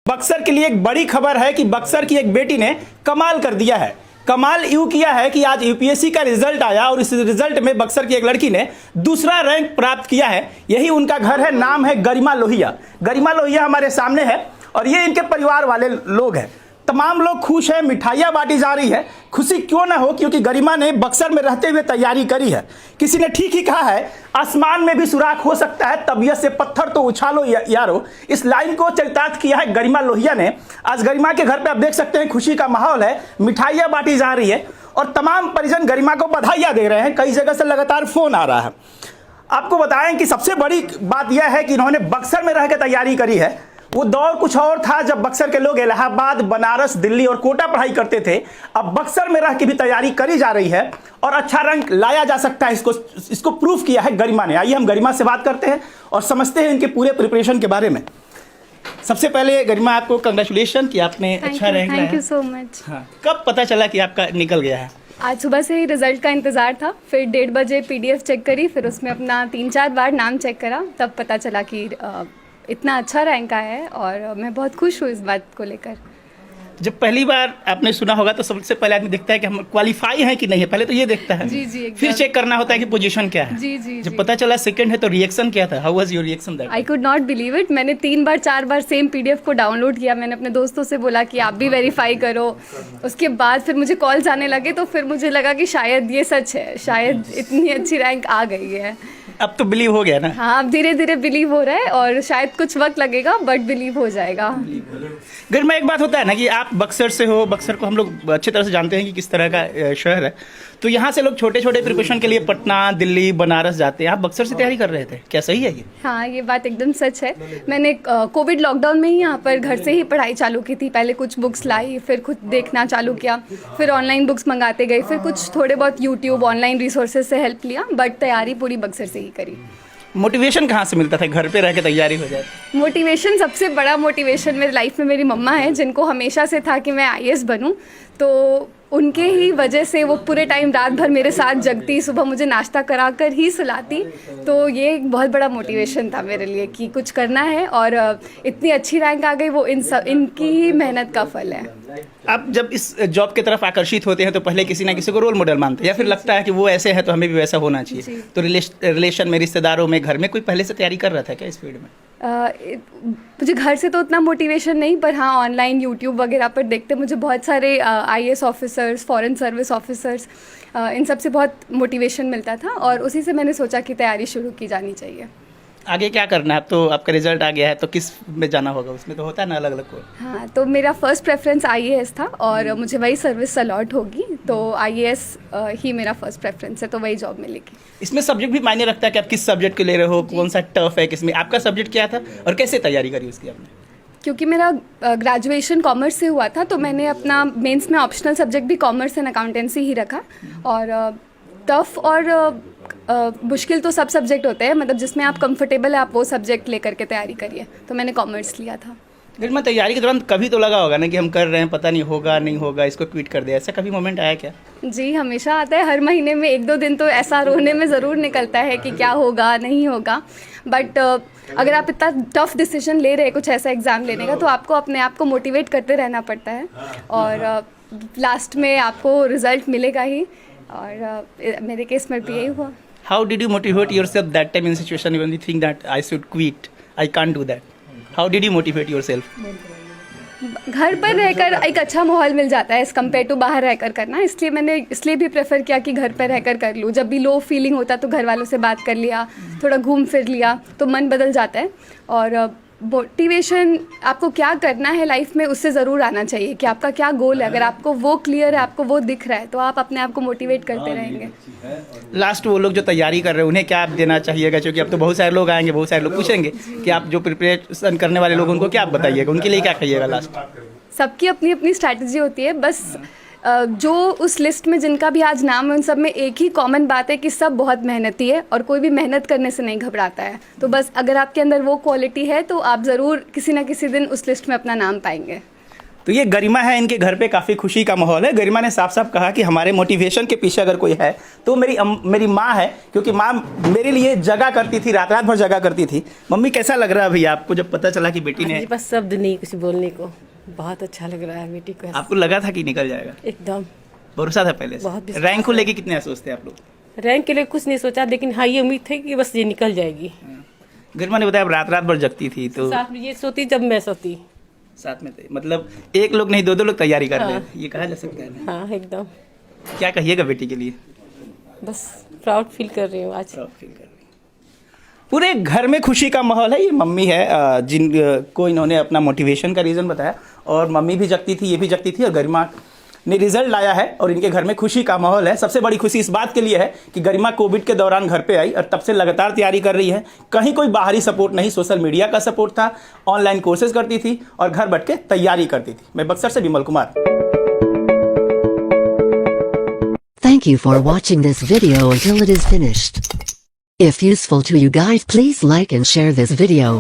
बक्सर के लिए एक बड़ी खबर है कि बक्सर की एक बेटी ने कमाल कर दिया है। कमाल यूं किया है कि आज यूपीएससी का रिजल्ट आया और इस रिजल्ट में बक्सर की एक लड़की ने दूसरा रैंक प्राप्त किया है। यही उनका घर है, नाम है गरिमा लोहिया। गरिमा लोहिया हमारे सामने है और ये इनके परिवार वाले लोग हैं। तमाम लोग खुश हैं, मिठाइयाँ बांटी जा रही है। खुशी क्यों ना हो, क्योंकि गरिमा ने बक्सर में रहते हुए तैयारी करी है। किसी ने ठीक ही कहा है, आसमान में भी सुराख हो सकता है, तबीयत से पत्थर तो उछालो यारो। इस लाइन को चरितार्थ किया है गरिमा लोहिया ने। आज गरिमा के घर पे आप देख सकते हैं खुशी का माहौल है, मिठाइयाँ बांटी जा रही है और तमाम परिजन गरिमा को बधाइयाँ दे रहे हैं। कई जगह से लगातार फोन आ रहा है। आपको बताएं कि सबसे बड़ी बात यह है कि इन्होंने बक्सर में रह के तैयारी करी है। वो दौर कुछ और था जब बक्सर के लोग इलाहाबाद, बनारस, दिल्ली और कोटा पढ़ाई करते थे। अब बक्सर में रह के भी तैयारी करी जा रही है और अच्छा रंग लाया जा सकता है। इसको प्रूफ किया है गरिमा ने। आइए हम गरिमा से बात करते हैं और समझते हैं इनके पूरे प्रिपरेशन के बारे में। सबसे पहले गरिमा, आपको कंग्रेचुलेशन कि आपने अच्छा रैंक लाया। Thank you so much. हाँ, कब पता चला कि आपका निकल गया है? आज सुबह से ही रिजल्ट का इंतज़ार था, फिर 1:30 बजे पीडीएफ चेक करी, फिर उसमें अपना 3-4 बार नाम चेक करा, तब पता चला कि इतना अच्छा रैंक आया है और मैं बहुत खुश हूँ इस बात को लेकर। जब पहली बार आपने सुना होगा तो सबसे पहले आदमी देखता है कि हम क्वालिफाई हैं कि नहीं है, पहले तो ये देखता है। जी जी, फिर चेक करना होता है कि पोजीशन क्या है। जी जी। जब पता चला सेकंड है तो रिएक्शन क्या था? How was your reaction that? I could not believe it. मैंने 3-4 बार सेम पीडीएफ को डाउनलोड किया। मैंने अपने दोस्तों से बोला कि आप भी वेरीफाई करो। उसके बाद फिर मुझे कॉल्स आने लगे तो फिर मुझे लगा कि शायद ये सच है, शायद इतनी अच्छी रैंक आ गई है। अब तो बिलीव हो गया ना? हाँ, अब धीरे धीरे बिलीव हो रहा है और शायद कुछ वक्त लगेगा बट बिलीव हो जाएगा। गरिमा, एक बात होता है ना कि आप बक्सर से हो, बक्सर को हम लोग अच्छी तरह से जानते हैं कि किस तरह का शहर है। तो यहाँ से लोग छोटे छोटे प्रिपरेशन के लिए पटना, दिल्ली, बनारस जाते हैं। आप बक्सर से तैयारी कर रहे थे, क्या सही है ये? हाँ, ये बात एकदम सच है। मैंने कोविड लॉकडाउन में ही यहाँ पर घर से ही पढ़ाई चालू की थी। पहले कुछ बुक्स लाई, फिर खुद देखना चालू किया, फिर ऑनलाइन बुक्स मंगाते गए, फिर कुछ थोड़े बहुत यूट्यूब ऑनलाइन रिसोर्सेज से हेल्प लिया, बट तैयारी पूरी बक्सर से ही करी। मोटिवेशन कहाँ से मिलता था घर पे रह के तैयारी हो जाए? मोटिवेशन, सबसे बड़ा मोटिवेशन मेरी लाइफ में मेरी मम्मा है, जिनको हमेशा से था कि मैं आईएएस बनूं। तो उनके ही वजह से वो पूरे टाइम रात भर मेरे साथ जगती, सुबह मुझे नाश्ता करा कर ही सुलाती। तो ये एक बहुत बड़ा मोटिवेशन था मेरे लिए कि कुछ करना है और इतनी अच्छी रैंक आ गई, वो इनकी ही मेहनत का फल है। आप जब इस जॉब की तरफ आकर्षित होते हैं तो पहले किसी ना किसी को रोल मॉडल मानते हैं या फिर लगता है कि वो ऐसे है तो हमें भी वैसा होना चाहिए? तो रिलेशन में, रिश्तेदारों में, घर में कोई पहले से तैयारी कर रहा था क्या इस फील्ड में? मुझे घर से तो उतना मोटिवेशन नहीं, पर हाँ ऑनलाइन यूट्यूब वगैरह पर देखते मुझे बहुत सारे IAS officers, foreign service officers, इन सब से बहुत मोटिवेशन मिलता था और उसी से मैंने सोचा कि तैयारी शुरू की जानी चाहिए। आगे क्या करना है? अब तो आपका रिजल्ट आ गया है तो किस में जाना होगा? उसमें तो होता है ना अलग अलग कोई। हाँ, तो मेरा फर्स्ट प्रेफरेंस आईएएस था और मुझे वही सर्विस अलॉट होगी, तो आईएएस ही मेरा फर्स्ट प्रेफरेंस है, तो वही जॉब मिलेगी। इसमें सब्जेक्ट भी मायने रखता है कि आप किस सब्जेक्ट को ले रहे हो, कौन सा टफ है, किसमें? आपका सब्जेक्ट क्या था और कैसे तैयारी करी उसकी आपने? क्योंकि मेरा ग्रेजुएशन कॉमर्स से हुआ था तो मैंने अपना मेंस में ऑप्शनल सब्जेक्ट भी कॉमर्स एंड अकाउंटेंसी ही रखा। और टफ और मुश्किल तो सब सब्जेक्ट होते हैं, मतलब जिसमें आप कंफर्टेबल है आप वो सब्जेक्ट लेकर के तैयारी करिए, तो मैंने कॉमर्स लिया था। गरिमा, तैयारी के दौरान कभी तो लगा होगा ना कि हम कर रहे हैं, पता नहीं होगा नहीं होगा, इसको क्विट कर दे, ऐसा कभी मोमेंट आया क्या? जी, हमेशा आता है। हर महीने में 1-2 दिन तो ऐसा रोने में ज़रूर निकलता है कि क्या होगा नहीं होगा, बट अगर आप इतना टफ डिसीजन ले रहे हैं कुछ ऐसा एग्ज़ाम लेने का, तो आपको अपने आप को मोटिवेट करते रहना पड़ता है और लास्ट में आपको रिजल्ट मिलेगा ही, और मेरे केस में भी यही हुआ। How did you motivate yourself that time in situation when you think that I should quit, I can't do that? How did you motivate yourself? घर पर रहकर एक अच्छा माहौल मिल जाता है एज़ कम्पेयर टू बाहर रहकर करना, इसलिए मैंने इसलिए भी प्रेफर किया कि घर पर रहकर कर लूँ। जब भी लो फीलिंग होता तो घर वालों से बात कर लिया, थोड़ा घूम फिर लिया, तो मन बदल जाता है। और मोटिवेशन आपको क्या करना है लाइफ में उससे ज़रूर आना चाहिए कि आपका क्या गोल है। अगर आपको वो क्लियर है, आपको वो दिख रहा है, तो आप अपने आप को मोटिवेट करते रहेंगे। लास्ट वो लोग जो तैयारी कर रहे हैं उन्हें क्या आप देना चाहिएगा? क्योंकि अब तो बहुत सारे लोग आएंगे, बहुत सारे लोग पूछेंगे कि आप जो प्रिपरेशन करने वाले लोग उनको क्या आप बताइएगा, उनके लिए क्या कहिएगा लास्ट? सबकी अपनी अपनी स्ट्रैटेजी होती है, बस जो उस लिस्ट में जिनका भी आज नाम है उन सब में एक ही कॉमन बात है कि सब बहुत मेहनती है और कोई भी मेहनत करने से नहीं घबराता है। तो बस अगर आपके अंदर वो क्वालिटी है तो आप ज़रूर किसी ना किसी दिन उस लिस्ट में अपना नाम पाएंगे। तो ये गरिमा है, इनके घर पे काफ़ी खुशी का माहौल है। गरिमा ने साफ साफ कहा कि हमारे मोटिवेशन के पीछे अगर कोई है तो मेरी माँ है, क्योंकि माँ मेरे लिए जगा करती थी, रात रात भर जगा करती थी। मम्मी कैसा लग रहा है अभी आपको जब पता चला कि बेटी ने? मेरे पास शब्द नहीं कुछ बोलने को, बहुत अच्छा लग रहा है बेटी को। आपको लगा था कि निकल जाएगा? एकदम भरोसा था पहले से? बहुत रैंक को लेके कितने अफसोस थे आप लोग? रैंक के लिए कुछ नहीं सोचा, लेकिन हाँ ये उम्मीद थी कि बस ये निकल जाएगी। गरिमा ने बताया आप रात रात भर जगती थी, तो साथ में ये सोती जब मैं सोती, साथ में थे, मतलब एक लोग नहीं दो लोग तैयारी कर रहे थे, ये कहा जा सकता है ना? हाँ एकदम। क्या कहिएगा बेटी के लिए? बस प्राउड फील कर रही हूँ आज। प्राउड फील कर रही हैं। पूरे घर में खुशी का माहौल है। ये मम्मी है जिन को इन्होंने अपना मोटिवेशन का रीज़न बताया, और मम्मी भी जगती थी, ये भी जगती थी, और गरिमा ने रिजल्ट लाया है और इनके घर में खुशी का माहौल है। सबसे बड़ी खुशी इस बात के लिए है कि गरिमा कोविड के दौरान घर पे आई और तब से लगातार तैयारी कर रही है। कहीं कोई बाहरी सपोर्ट नहीं, सोशल मीडिया का सपोर्ट था, ऑनलाइन कोर्सेज करती थी और घर बैठ के तैयारी करती थी। मैं बक्सर से Vimal Kumar. Thank you for watching this video until it is finished. If useful to you guys, please like and share this video.